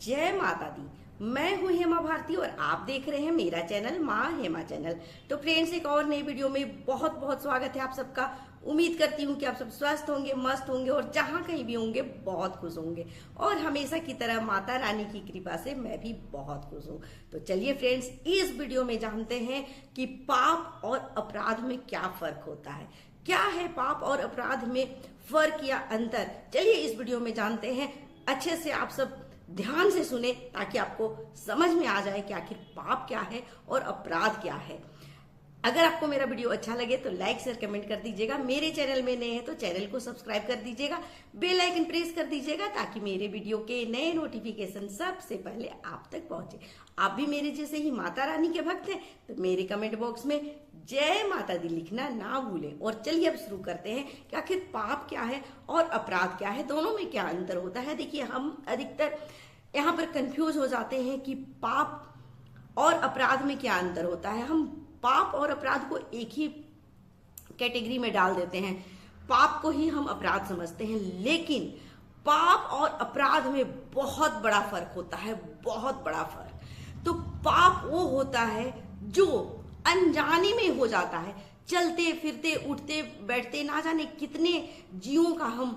जय माता दी। मैं हूं हेमा भारती और आप देख रहे हैं मेरा चैनल माँ हेमा चैनल। तो फ्रेंड्स, एक और नई वीडियो में बहुत बहुत स्वागत है आप सबका। उम्मीद करती हूँ कि आप सब स्वस्थ होंगे, मस्त होंगे और जहाँ कहीं भी होंगे बहुत खुश होंगे। और हमेशा की तरह माता रानी की कृपा से मैं भी बहुत खुश हूँ। तो चलिए फ्रेंड्स, इस वीडियो में जानते हैं कि पाप और अपराध में क्या फर्क होता है। क्या है पाप और अपराध में फर्क या अंतर, चलिए इस वीडियो में जानते हैं। अच्छे से आप सब ध्यान से सुने ताकि आपको समझ में आ जाए कि आखिर पाप क्या है और अपराध क्या है। अगर आपको मेरा वीडियो अच्छा लगे तो लाइक शेयर कमेंट कर दीजिएगा। मेरे चैनल में नए हैं तो चैनल को सब्सक्राइब कर दीजिएगा, बेल आइकन प्रेस कर दीजिएगा ताकि मेरे वीडियो के नए नोटिफिकेशन सबसे पहले आप तक पहुंचे। आप भी मेरे जैसे ही माता रानी के भक्त हैं तो मेरे कमेंट बॉक्स में जय माता दी लिखना ना भूलें। और चलिए अब शुरू करते हैं कि आखिर पाप क्या है और अपराध क्या है, दोनों में क्या अंतर होता है। देखिए, हम अधिकतर यहाँ पर कंफ्यूज हो जाते हैं कि पाप और अपराध में क्या अंतर होता है। हम पाप और अपराध को एक ही कैटेगरी में डाल देते हैं, पाप को ही हम अपराध समझते हैं। लेकिन पाप और अपराध में बहुत बड़ा फर्क होता है, बहुत बड़ा फर्क। तो पाप वो होता है जो अनजाने में हो जाता है। चलते फिरते उठते बैठते ना जाने कितने जीवों का हम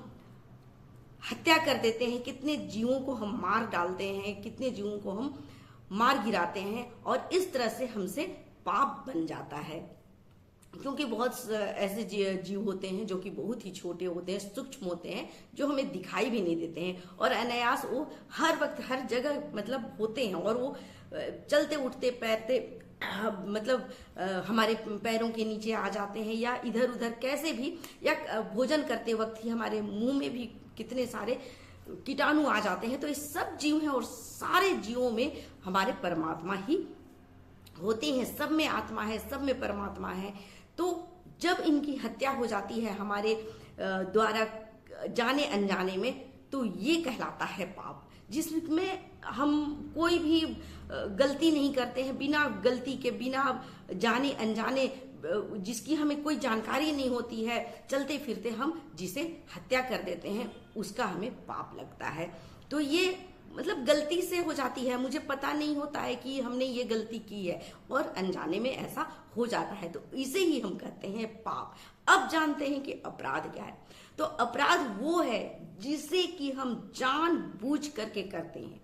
हत्या कर देते हैं, कितने जीवों को हम मार डालते हैं, कितने जीवों को हम मार गिराते हैं और इस तरह से हमसे पाप बन जाता है। क्योंकि बहुत ऐसे जीव होते हैं जो कि बहुत ही छोटे होते हैं, सूक्ष्म होते हैं, जो हमें दिखाई भी नहीं देते हैं और अनायास वो हर वक्त हर जगह मतलब होते हैं और वो चलते उठते पैरते मतलब हमारे पैरों के नीचे आ जाते हैं या इधर उधर कैसे भी, या भोजन करते वक्त ही हमारे मुंह में भी कितने सारे कीटाणु आ जाते हैं। तो ये सब जीव हैं और सारे जीवों में हमारे परमात्मा ही होते हैं। सब में आत्मा है, सब में परमात्मा है। तो जब इनकी हत्या हो जाती है हमारे द्वारा जाने अनजाने में, तो ये कहलाता है पाप, जिसमें हम कोई भी गलती नहीं करते हैं, बिना गलती के, बिना जाने अनजाने, जिसकी हमें कोई जानकारी नहीं होती है, चलते फिरते हम जिसे हत्या कर देते हैं उसका हमें पाप लगता है। तो ये मतलब गलती से हो जाती है, मुझे पता नहीं होता है कि हमने ये गलती की है और अनजाने में ऐसा हो जाता है, तो इसे ही हम कहते हैं पाप। अब जानते हैं कि अपराध क्या है। तो अपराध वो है जिसे कि हम जानबूझ करके करते हैं।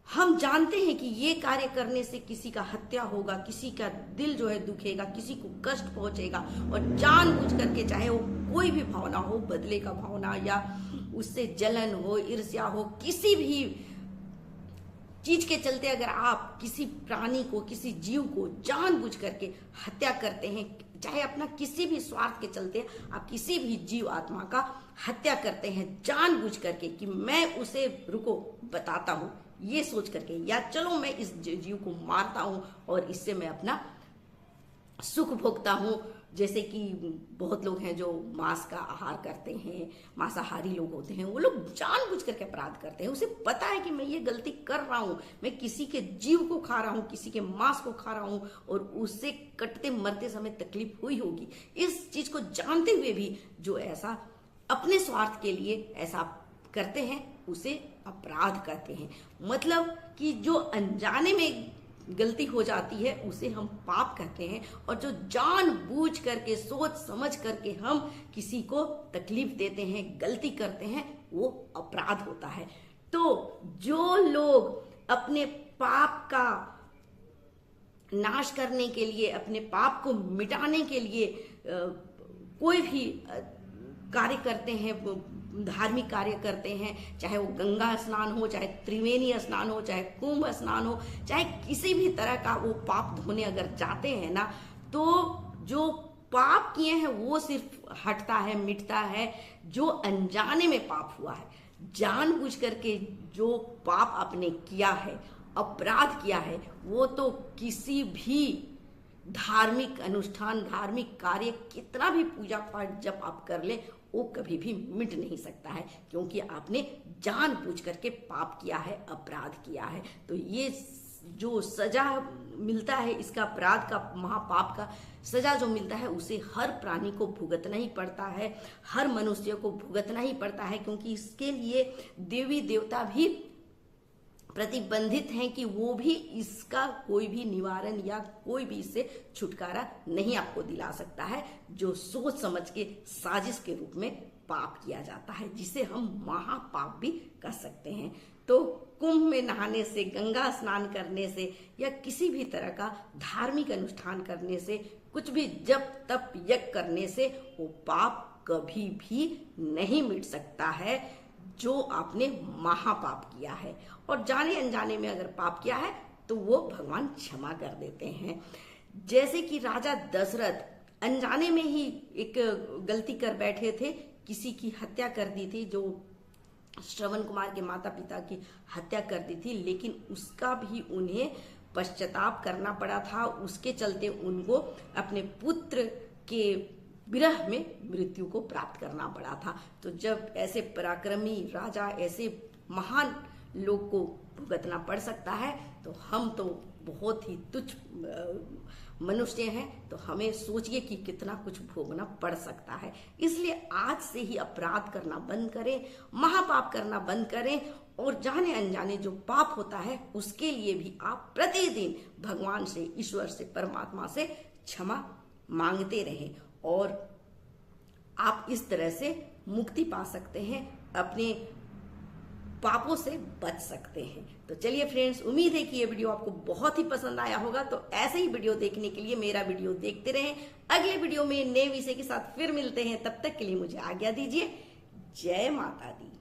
हम जानते हैं कि ये कार्य करने से किसी का हत्या होगा, किसी का दिल जो है दुखेगा, किसी को कष्ट पहुंचेगा और जानबूझ करके, चाहे वो कोई भी भावना हो, बदले का भावना या उससे जलन हो, ईर्ष्या हो, किसी भी चीज के चलते अगर आप किसी प्राणी को, किसी जीव को जानबूझ करके हत्या करते हैं, चाहे अपना किसी भी स्वार्थ के चलते आप किसी भी जीव आत्मा का हत्या करते हैं जानबूझ करके कि मैं उसे रुको बताता हूं, ये सोच करके, या चलो मैं इस जीव को मारता हूं और इससे मैं अपना सुख भोगता हूं। जैसे कि बहुत लोग हैं जो मांस का आहार करते हैं, मांसाहारी लोग होते हैं, वो लोग जानबूझ करके अपराध करते हैं। उसे पता है कि मैं ये गलती कर रहा हूं, मैं किसी के जीव को खा रहा हूं, किसी के मांस को खा रहा हूं और उससे कटते मरते समय तकलीफ हुई होगी। इस चीज को जानते हुए भी जो ऐसा अपने स्वार्थ के लिए ऐसा करते हैं उसे अपराध कहते हैं। मतलब कि जो अनजाने में गलती हो जाती है उसे हम पाप कहते हैं, और जो जानबूझ करके सोच समझ करके हम किसी को तकलीफ देते हैं, गलती करते हैं, वो अपराध होता है। तो जो लोग अपने पाप का नाश करने के लिए, अपने पाप को मिटाने के लिए कोई भी कार्य करते हैं, धार्मिक कार्य करते हैं, चाहे वो गंगा स्नान हो, चाहे त्रिवेणी स्नान हो, चाहे कुंभ स्नान हो, चाहे किसी भी तरह का वो पाप धोने अगर जाते हैं ना, तो जो पाप किए हैं वो सिर्फ हटता है, मिटता है। जो अनजाने में पाप हुआ है, जानबूझ करके जो पाप आपने किया है, अपराध किया है, वो तो किसी भी धार्मिक अनुष्ठान, धार्मिक कार्य, कितना भी पूजा पाठ जब आप कर ले, वो कभी भी मिट नहीं सकता है, क्योंकि आपने जानबूझ करके पाप किया है, अपराध किया है। तो ये जो सजा मिलता है, इसका अपराध का, महापाप का सजा जो मिलता है, उसे हर प्राणी को भुगतना ही पड़ता है, हर मनुष्य को भुगतना ही पड़ता है, क्योंकि इसके लिए देवी देवता भी प्रतिबंधित हैं कि वो भी इसका कोई भी निवारण या कोई भी इससे छुटकारा नहीं आपको दिला सकता है, जो सोच समझ के साजिश के रूप में पाप किया जाता है, जिसे हम महापाप भी कर सकते हैं। तो कुंभ में नहाने से, गंगा स्नान करने से या किसी भी तरह का धार्मिक अनुष्ठान करने से, कुछ भी जप तप यज्ञ करने से वो पाप कभी भी नहीं मिट सकता है जो आपने महापाप किया है। और जाने अनजाने में अगर पाप किया है तो वो भगवान क्षमा कर देते हैं। जैसे कि राजा दशरथ अनजाने में ही एक गलती कर बैठे थे, किसी की हत्या कर दी थी, जो श्रवण कुमार के माता पिता की हत्या कर दी थी, लेकिन उसका भी उन्हें पश्चाताप करना पड़ा था। उसके चलते उनको अपने पुत्र के विरह में मृत्यु को प्राप्त करना पड़ा था। तो जब ऐसे पराक्रमी राजा, ऐसे महान लोग को भुगतना पड़ सकता है, तो हम तो बहुत ही तुच्छ मनुष्य हैं, तो हमें सोचिए कि कितना कुछ भोगना पड़ सकता है। इसलिए आज से ही अपराध करना बंद करें, महापाप करना बंद करें, और जाने अनजाने जो पाप होता है उसके लिए भी आप प्रतिदिन भगवान से, ईश्वर से, परमात्मा से क्षमा मांगते रहें, और आप इस तरह से मुक्ति पा सकते हैं, अपने पापों से बच सकते हैं। तो चलिए फ्रेंड्स, उम्मीद है कि ये वीडियो आपको बहुत ही पसंद आया होगा। तो ऐसे ही वीडियो देखने के लिए मेरा वीडियो देखते रहें। अगले वीडियो में नए विषय के साथ फिर मिलते हैं, तब तक के लिए मुझे आज्ञा दीजिए। जय माता दी।